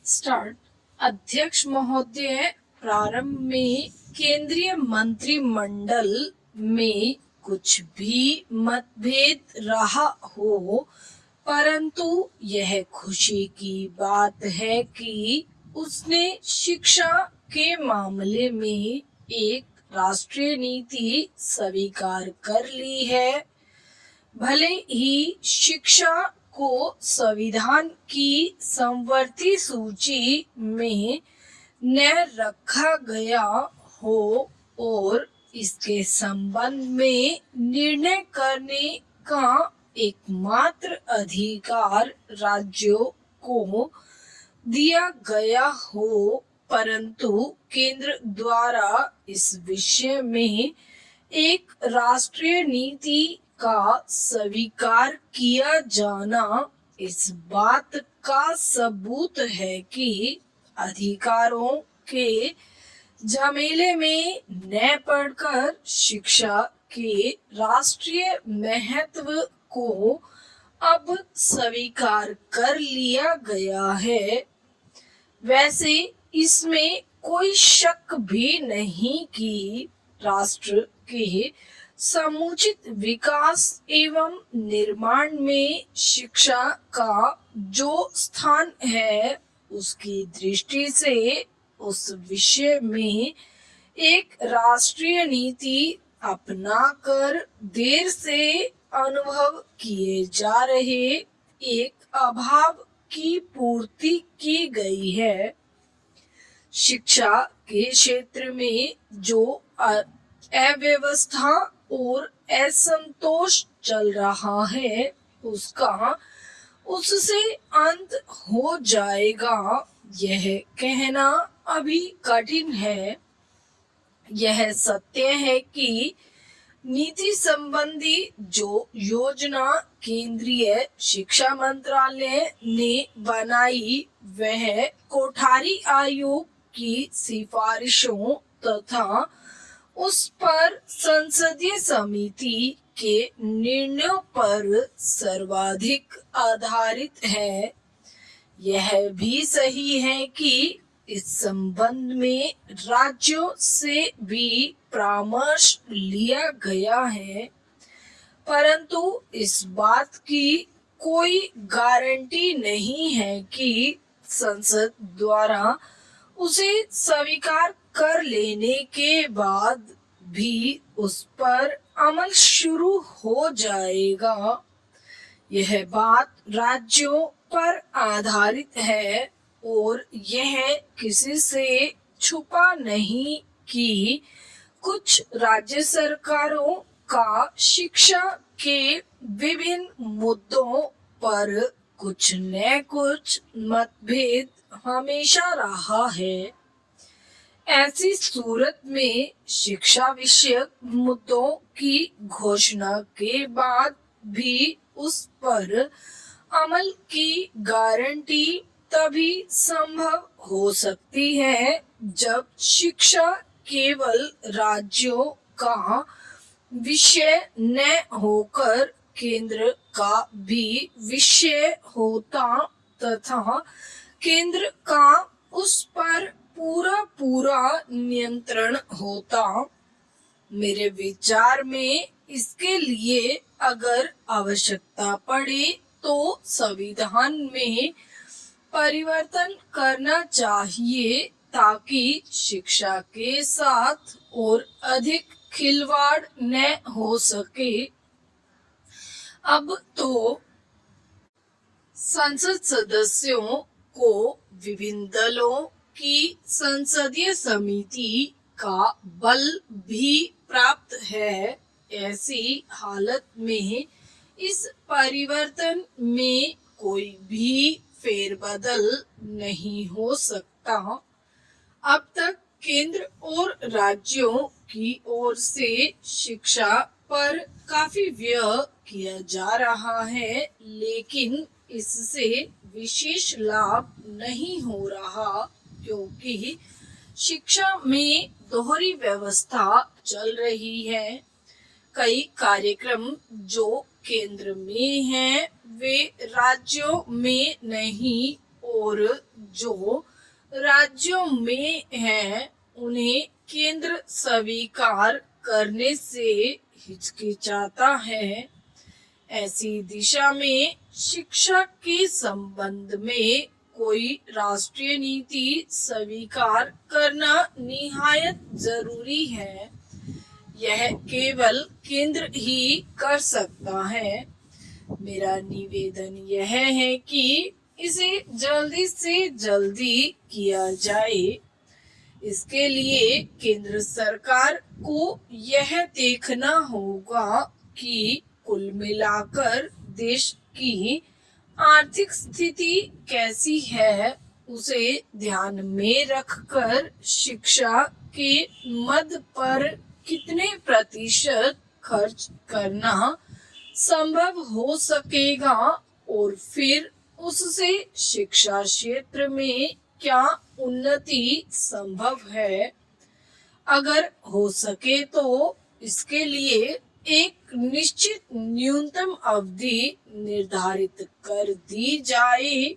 Start. अध्यक्ष महोदय, प्रारंभ में केंद्रीय मंत्रिमंडल में कुछ भी मतभेद रहा हो, परंतु यह खुशी की बात है कि उसने शिक्षा के मामले में एक राष्ट्रीय नीति स्वीकार कर ली है। भले ही शिक्षा को संविधान की समवर्ती सूची में न रखा गया हो और इसके संबंध में निर्णय करने का एकमात्र अधिकार राज्यों को दिया गया हो, परंतु केंद्र द्वारा इस विषय में एक राष्ट्रीय नीति का स्वीकार किया जाना इस बात का सबूत है कि अधिकारों के झमेले में न पड़कर शिक्षा के राष्ट्रीय महत्व को अब स्वीकार कर लिया गया है। वैसे इसमें कोई शक भी नहीं कि राष्ट्र के समुचित विकास एवं निर्माण में शिक्षा का जो स्थान है, उसकी दृष्टि से उस विषय में एक राष्ट्रीय नीति अपनाकर देर से अनुभव किए जा रहे एक अभाव की पूर्ति की गई है। शिक्षा के क्षेत्र में जो अव्यवस्था और असंतोष चल रहा है, उसका उससे अंत हो जाएगा, यह कहना अभी कठिन है। यह सत्य है कि नीति संबंधी जो योजना केंद्रीय शिक्षा मंत्रालय ने बनाई, वह कोठारी आयोग की सिफारिशों तथा उस पर संसदीय समिति के निर्णयों पर सर्वाधिक आधारित है। यह भी सही है कि इस संबंध में राज्यों से भी परामर्श लिया गया है, परंतु इस बात की कोई गारंटी नहीं है कि संसद द्वारा उसे स्वीकार कर लेने के बाद भी उस पर अमल शुरू हो जाएगा। यह बात राज्यों पर आधारित है और यह किसी से छुपा नहीं कि कुछ राज्य सरकारों का शिक्षा के विभिन्न मुद्दों पर कुछ न कुछ मतभेद हमेशा रहा है। ऐसी सूरत में शिक्षा विषयक मुद्दों की घोषणा के बाद भी उस पर अमल की गारंटी तभी संभव हो सकती है जब शिक्षा केवल राज्यों का विषय न होकर केंद्र का भी विषय होता तथा केंद्र का उस पर पूरा नियंत्रण होता। मेरे विचार में इसके लिए अगर आवश्यकता पड़े तो संविधान में परिवर्तन करना चाहिए ताकि शिक्षा के साथ और अधिक खिलवाड़ न हो सके। अब तो संसद सदस्यों को विभिन्न दलों की संसदीय समिति का बल भी प्राप्त है। ऐसी हालत में इस परिवर्तन में कोई भी फेरबदल नहीं हो सकता। अब तक केंद्र और राज्यों की ओर से शिक्षा पर काफी व्यय किया जा रहा है, लेकिन इससे विशेष लाभ नहीं हो रहा क्योंकि शिक्षा में दोहरी व्यवस्था चल रही है। कई कार्यक्रम जो केंद्र में हैं, वे राज्यों में नहीं और जो राज्यों में हैं उन्हें केंद्र स्वीकार करने से हिचकिचाता है। ऐसी दिशा में शिक्षा के संबंध में कोई राष्ट्रीय नीति स्वीकार करना निहायत जरूरी है। यह केवल केंद्र ही कर सकता है। मेरा निवेदन यह है कि इसे जल्दी से जल्दी किया जाए। इसके लिए केंद्र सरकार को यह देखना होगा कि कुल मिलाकर देश की आर्थिक स्थिति कैसी है, उसे ध्यान में रखकर शिक्षा के मद पर कितने प्रतिशत खर्च करना संभव हो सकेगा और फिर उससे शिक्षा क्षेत्र में क्या उन्नति संभव है। अगर हो सके तो इसके लिए एक निश्चित न्यूनतम अवधि निर्धारित कर दी जाए।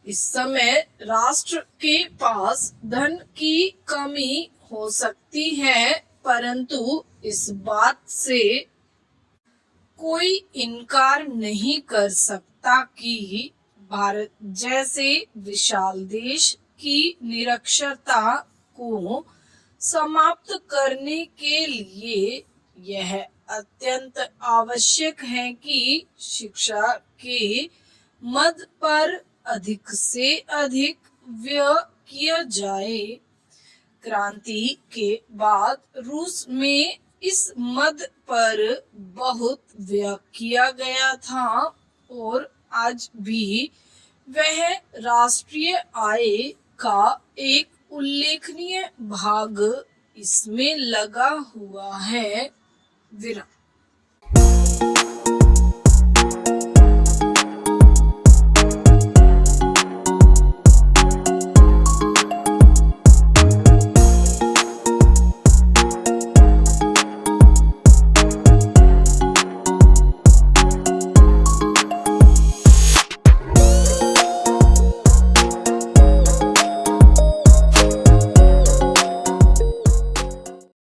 इस समय राष्ट्र के पास धन की कमी हो सकती है, परंतु इस बात से कोई इनकार नहीं कर सकता कि भारत जैसे विशाल देश की निरक्षरता को समाप्त करने के लिए यह अत्यंत आवश्यक है कि शिक्षा के मद पर अधिक से अधिक व्यय किया जाए। क्रांति के बाद रूस में इस मद पर बहुत व्यय किया गया था और आज भी वह राष्ट्रीय आय का एक उल्लेखनीय भाग इसमें लगा हुआ है। विराम।